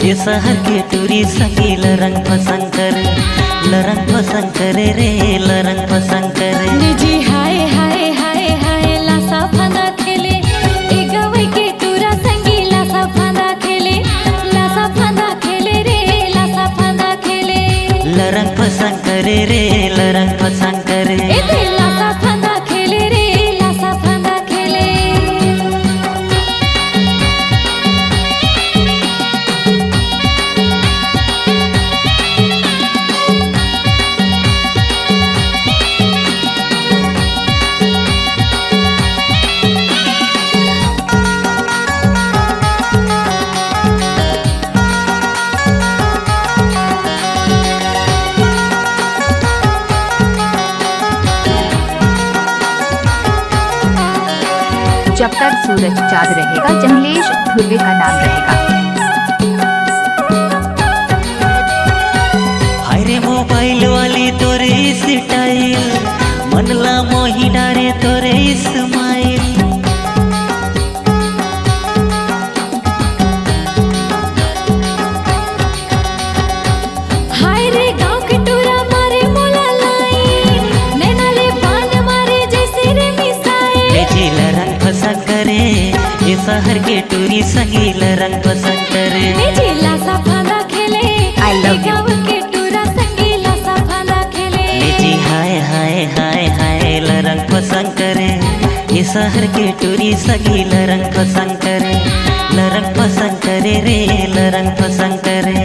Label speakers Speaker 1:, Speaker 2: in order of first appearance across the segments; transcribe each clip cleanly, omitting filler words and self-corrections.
Speaker 1: ये शहर के टूरी संगी लरंग पसंद करे, लरंग पसंद करे रे, लरंग पसंद करे।
Speaker 2: निजी हाय हाय हाय हाय लासा फांदा खेले, ए गवई के टूरा संगी लासा फांदा खेले, लासा फांदा खेले रे, लासा फांदा खेले।
Speaker 1: लरंग पसंद करे रे, लरंग पसंद करे।
Speaker 2: ए दे लासा फांदा खेले रे, लासा फांदा खेले।
Speaker 3: जब तक सूरज चाँद रहेगा जंगलेश ध्रुवे का नाम रहेगा।
Speaker 1: हाय रे मोबाइल वाली तोरे स्टाइल, मनला मोही डारे तोरे स्माइल।
Speaker 2: हाय रे गाँव के टूरा मारे मोला लाइन, नैना ले बांध मारे जैसे रे मिसाइल।
Speaker 1: जी लरंग पसंद करे, ये शहर के टूरी संगी लरंग पसंद करे।
Speaker 2: निजी लासा फांदा खेले,
Speaker 3: I love you.
Speaker 2: गाँव के टूरा संगी लासा फांदा खेले।
Speaker 1: जी हाय हाय हाय हाय लरंग पसंद करे, ये शहर के टूरी संगी लरंग पसंद करे, लरंग पसंद करे रे, लरंग पसंद करे।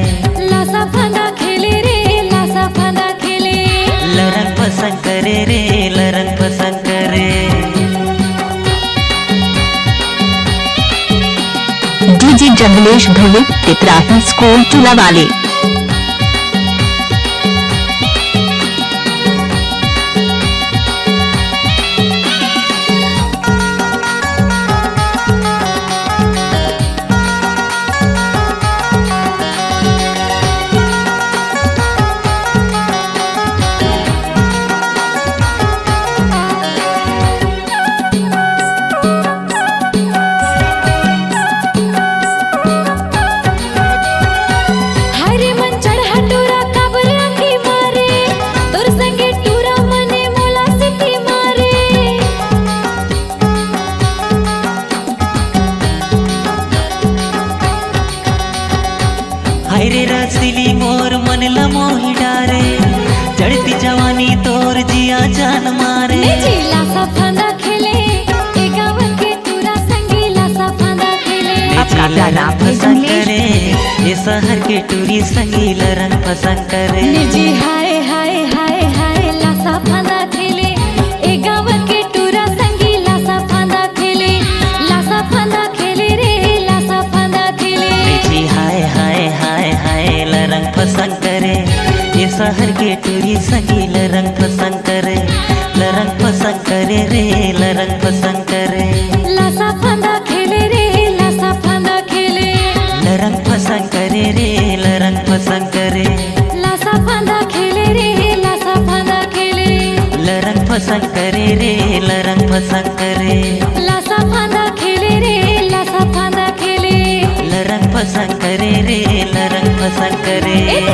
Speaker 2: लासा फांदा खेले रे, लासा फांदा खेले।
Speaker 1: लरंग पसंद करे रे, लरंग पसंद करे।
Speaker 3: डीजे जंगलेश ध्रुवे तितराही स्कूल चूला वाले।
Speaker 2: हाय रे मन चढ़ा टूरा काबर आँखी मारे, तोर संगे टूरा मने मोला सिटी मारे।
Speaker 1: हाय रे रसीली मोर मन ला मोही डारे, चढ़ती जवानी तोर जिया जान मारे।
Speaker 2: निजी लासा फांदा खेले, ए गाँव के टूरा संगी लासा फांदा खेले।
Speaker 3: आपका
Speaker 1: लरंग
Speaker 3: नाम है
Speaker 1: पसंद
Speaker 3: जंगलेश?
Speaker 1: करे, ये शहर के टूरी संगी लरंग पसंद करे।
Speaker 2: निजी हाय हाय हाय हाय लासा फांदा खेले, ए गाँव के टूरा संगी लासा फांदा खेले, लासा फांदा खेले रे, लासा फांदा खेले।
Speaker 1: जी हाय हाय हाय हाय लरंग पसंद करे, ये शहर के टूरी संगी लरंग पसंद करे, लरंग पसंद करे रे, लरंग पसंद करे।
Speaker 2: लासा फांदा खेले रे, लासा फांदा खेले।
Speaker 1: लरंग पसंद करे रे, लरंग पसंद करे।
Speaker 2: लासा फांदा खेले रे, लासा फांदा खेले।
Speaker 1: लरंग पसंद करे रे, लरंग पसंद करे।
Speaker 2: लासा फांदा खेले रे, लासा फांदा खेले।
Speaker 1: लरंग पसंद करे रे, लरंग पसंद करे।